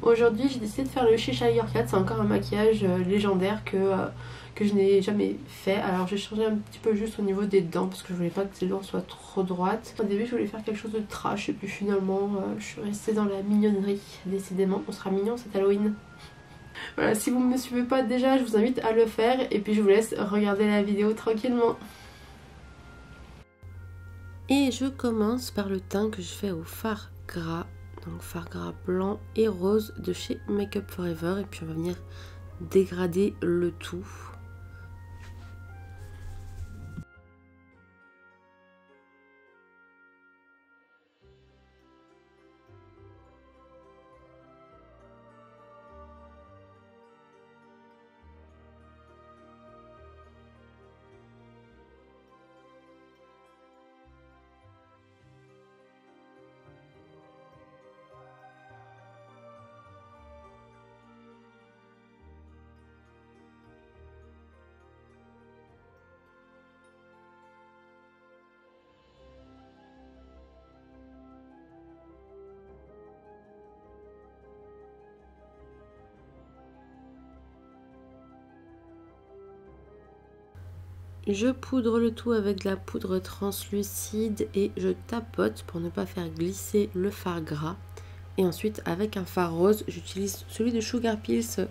Aujourd'hui j'ai décidé de faire le Cheshire Cat, c'est encore un maquillage légendaire que je n'ai jamais fait. Alors j'ai changé un petit peu juste au niveau des dents parce que je voulais pas que ces dents soient trop droites. Au début je voulais faire quelque chose de trash et puis finalement je suis restée dans la mignonnerie. Décidément on sera mignon cet Halloween. Voilà, si vous ne me suivez pas déjà je vous invite à le faire et puis je vous laisse regarder la vidéo tranquillement. Et je commence par le teint que je fais au fard gras. Donc fard gras blanc et rose de chez Make Up For Ever. Et puis on va venir dégrader le tout. Je poudre le tout avec de la poudre translucide et je tapote pour ne pas faire glisser le fard gras. Et ensuite avec un fard rose, j'utilise celui de Sugar Pills,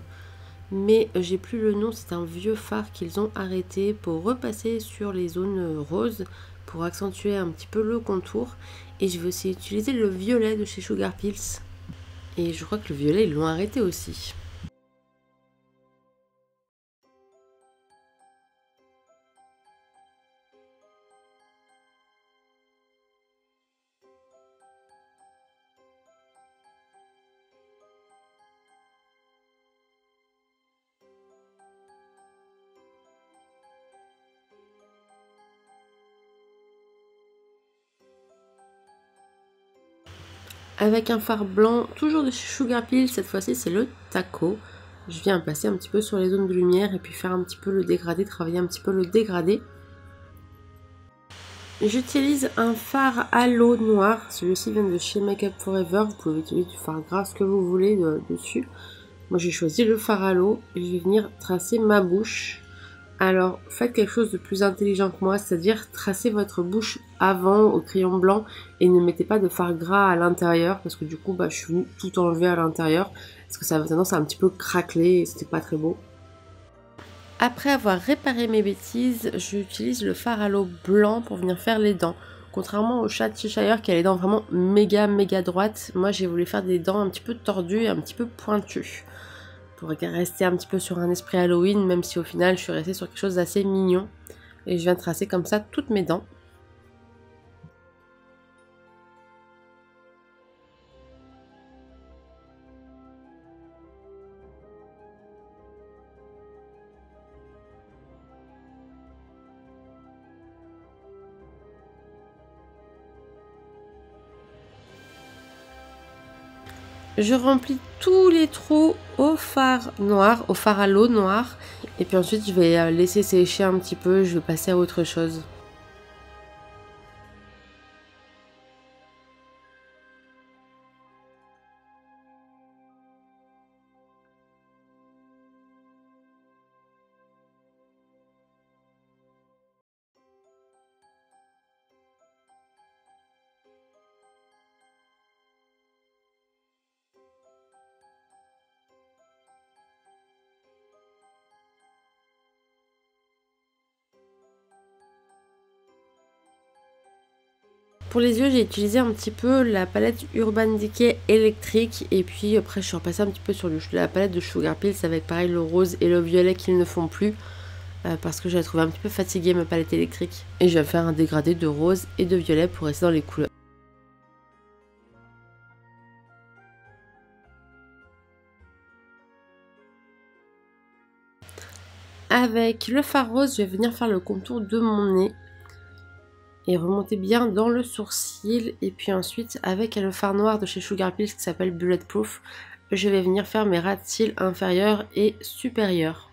mais j'ai plus le nom, c'est un vieux fard qu'ils ont arrêté pour repasser sur les zones roses pour accentuer un petit peu le contour. Et je vais aussi utiliser le violet de chez Sugar Pills. Et je crois que le violet ils l'ont arrêté aussi. Avec un fard blanc, toujours de chez Sugar Pill, cette fois-ci c'est le Taco. Je viens passer un petit peu sur les zones de lumière et puis faire un petit peu le dégradé, travailler un petit peu le dégradé. J'utilise un fard halo noir, celui-ci vient de chez Make Up For Ever, vous pouvez utiliser du fard gras, ce que vous voulez dessus. Moi j'ai choisi le fard halo et je vais venir tracer ma bouche. Alors faites quelque chose de plus intelligent que moi, c'est-à-dire tracez votre bouche avant au crayon blanc et ne mettez pas de fard gras à l'intérieur parce que du coup je suis venue tout enlever à l'intérieur parce que ça avait tendance à un petit peu craqueler et c'était pas très beau. Après avoir réparé mes bêtises, j'utilise le fard halo blanc pour venir faire les dents. Contrairement au chat de Cheshire qui a les dents vraiment méga droites, moi j'ai voulu faire des dents un petit peu tordues et un petit peu pointues. Pour rester un petit peu sur un esprit Halloween, même si au final je suis restée sur quelque chose d'assez mignon. Et je viens tracer comme ça toutes mes dents. Je remplis tous les trous au fard noir, au fard halo noir. Et puis ensuite je vais laisser sécher un petit peu, je vais passer à autre chose. Pour les yeux, j'ai utilisé un petit peu la palette Urban Decay électrique. Et puis après, je suis repassée un petit peu sur la palette de Sugar Pills avec pareil le rose et le violet qu'ils ne font plus. Parce que j'avais trouvé un petit peu fatiguée ma palette électrique. Et je vais faire un dégradé de rose et de violet pour rester dans les couleurs. Avec le fard rose, je vais venir faire le contour de mon nez. Et remonter bien dans le sourcil. Et puis ensuite, avec le fard noir de chez Sugar Pills qui s'appelle Bulletproof, je vais venir faire mes ras de cils inférieurs et supérieurs.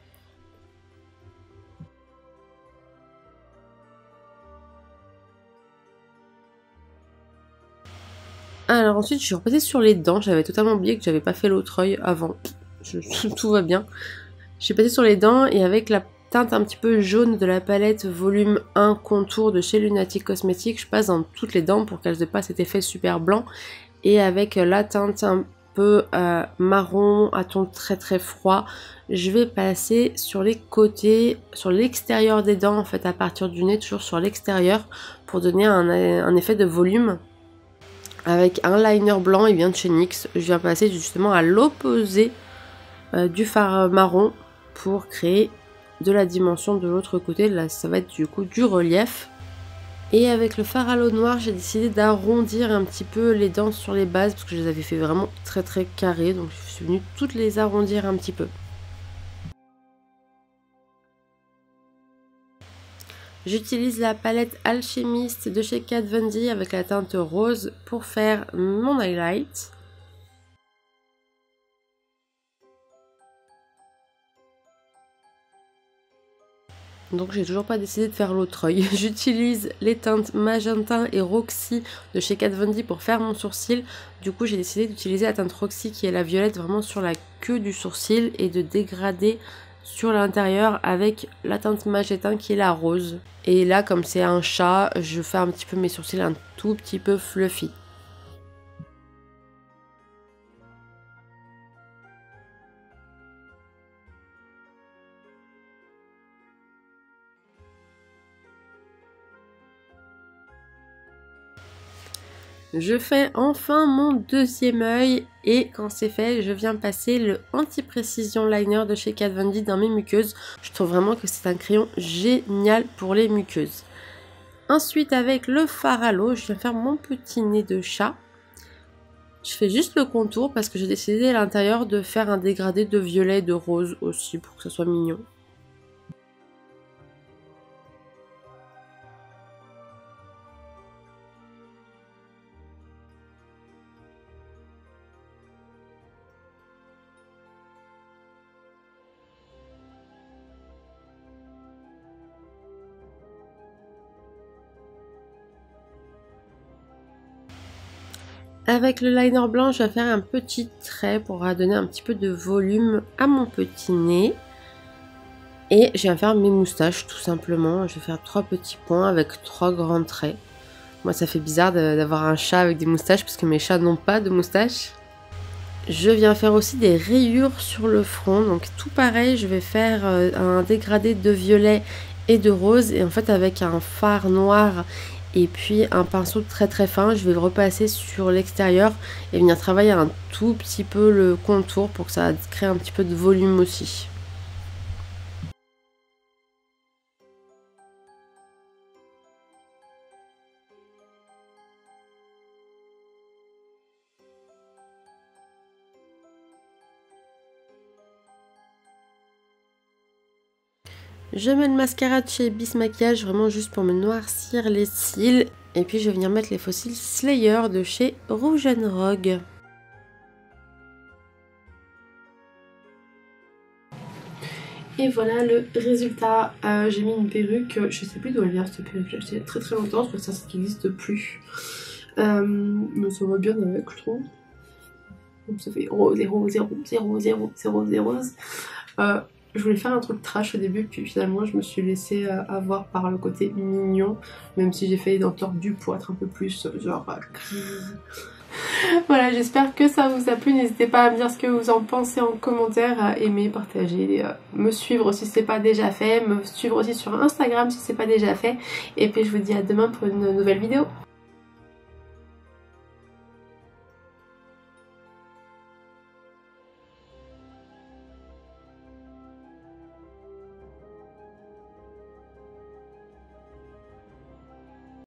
Alors ensuite, je suis repassée sur les dents. J'avais totalement oublié que j'avais pas fait l'autre œil avant. Tout va bien. Je suis passée sur les dents et avec la teinte un petit peu jaune de la palette volume 1 contour de chez Lunatic Cosmetics, je passe dans toutes les dents pour qu'elles n'aient pas cet effet super blanc. Et avec la teinte un peu marron à ton très très froid, je vais passer sur les côtés, sur l'extérieur des dents en fait, à partir du nez, toujours sur l'extérieur, pour donner un effet de volume. Avec un liner blanc, il vient de chez NYX. Je viens passer justement à l'opposé du fard marron pour créer de la dimension de l'autre côté. Là, ça va être du coup du relief. Et avec le fard à l'eau noire, j'ai décidé d'arrondir un petit peu les dents sur les bases parce que je les avais fait vraiment très très carrées. Donc je suis venue toutes les arrondir un petit peu. J'utilise la palette Alchemist de chez Kat Von D avec la teinte rose pour faire mon highlight. Donc j'ai toujours pas décidé de faire l'autre œil. J'utilise les teintes Magenta et Roxy de chez Kat Von D pour faire mon sourcil. Du coup j'ai décidé d'utiliser la teinte Roxy qui est la violette vraiment sur la queue du sourcil et de dégrader sur l'intérieur avec la teinte Magenta qui est la rose. Et là comme c'est un chat, je fais un petit peu mes sourcils un tout petit peu fluffy. Je fais enfin mon deuxième œil et quand c'est fait, je viens passer le anti-précision liner de chez Kat Von D dans mes muqueuses. Je trouve vraiment que c'est un crayon génial pour les muqueuses. Ensuite, avec le fard à l'eau, je viens faire mon petit nez de chat. Je fais juste le contour parce que j'ai décidé à l'intérieur de faire un dégradé de violet et de rose aussi pour que ça soit mignon. Avec le liner blanc, je vais faire un petit trait pour donner un petit peu de volume à mon petit nez. Et je viens faire mes moustaches tout simplement. Je vais faire 3 petits points avec 3 grands traits. Moi ça fait bizarre d'avoir un chat avec des moustaches parce que mes chats n'ont pas de moustaches. Je viens faire aussi des rayures sur le front. Donc tout pareil, je vais faire un dégradé de violet et de rose. Et en fait avec un fard noir et puis un pinceau très très fin, je vais le repasser sur l'extérieur et venir travailler un tout petit peu le contour pour que ça crée un petit peu de volume aussi. Je mets le mascara de chez Bis Maquillage vraiment juste pour me noircir les cils. Et puis je vais venir mettre les faux cils Slayer de chez Rouge & Rogue. Et voilà le résultat. J'ai mis une perruque, je sais plus d'où elle vient cette perruque, j'ai acheté il y a très très longtemps, je crois que ça n'existe plus. Mais ça va bien avec, je trouve. Donc ça fait rose, rose, rose, rose, rose, rose, rose. Je voulais faire un truc trash au début, puis finalement je me suis laissée avoir par le côté mignon, même si j'ai fait les dents tordues pour être un peu plus genre... Voilà, j'espère que ça vous a plu, n'hésitez pas à me dire ce que vous en pensez en commentaire, à aimer, partager, me suivre si c'est pas déjà fait, me suivre aussi sur Instagram si c'est pas déjà fait, et puis je vous dis à demain pour une nouvelle vidéo.